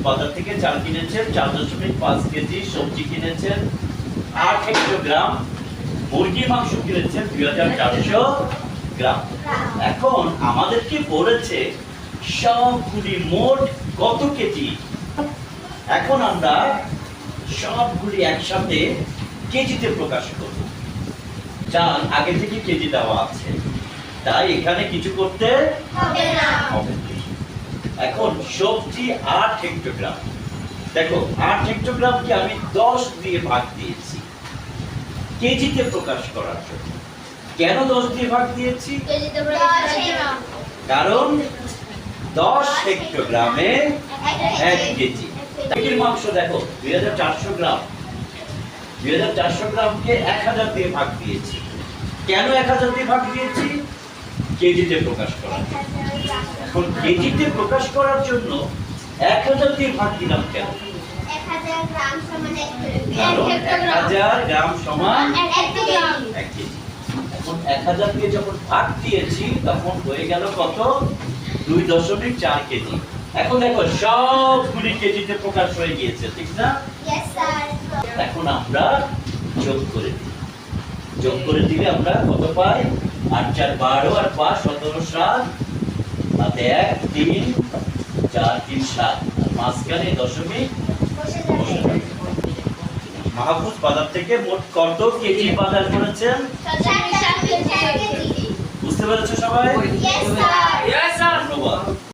বাজার থেকে চাল কিনেছেন 4.5 কেজি, সবজি কিনেছেন 8 হেক্টোগ্রাম, মুরগির মাংস কিনেছেন 2400 গ্রাম। এখন আমাদেরকে বলেছে সবগুলি মোট কত কেজি। এখন আমরা সবগুলি একসাথে কেজিতে প্রকাশ করব। চাল আগে থেকে কেজি দেওয়া আছে, তাই এখানে কিছু করতে হবে না। এখন সবজি 8 হেক্টোগ্রাম, দেখো 8 হেক্টোগ্রামকে আমি 10 দিয়ে ভাগ দিয়েছি কেজিতে প্রকাশ করার জন্য। কেন 10 দিয়ে ভাগ দিয়েছি? কারণ 10 হেক্টোগ্রামে 1 কেজি। মুরগির মাংস দেখো 2400 গ্রাম, 2400 গ্রামকে 1000 দিয়ে ভাগ দিয়েছি। কেন 1000 দিয়ে ভাগ দিয়েছি? কেজিতে প্রকাশ করার জন্য। এখন কেজিতে প্রকাশ করার জন্য 1000 দিয়ে ভাগ দিলাম কেন? 1000 গ্রাম সমান 1 কেজি। কারণ 1000 গ্রাম সমান 1 কেজি। এখন 1000 দিয়ে যখন ভাগ দিয়েছি তখন হয়ে গেল কত? 2.4 কেজি। এখন দেখো সবগুলি কেজিতে প্রকাশ হয়ে গিয়েছে, ঠিক না? Yes sir. এখন আমরা যোগ করে দিই। যোগ করে দিলে আমরা কত পাই? 8 4 12 আর 5 17 7 তাতে 1 3 4 3 7 মাঝখানে দশমিক বসে বসে যাবে। থাকে। মাহফুজ বাজার থেকে মোট কত কেজি বাজার করেছেন? 4 কেজি। বুঝতে পেরেছো সবাই? Yes sir. ধন্যবাদ।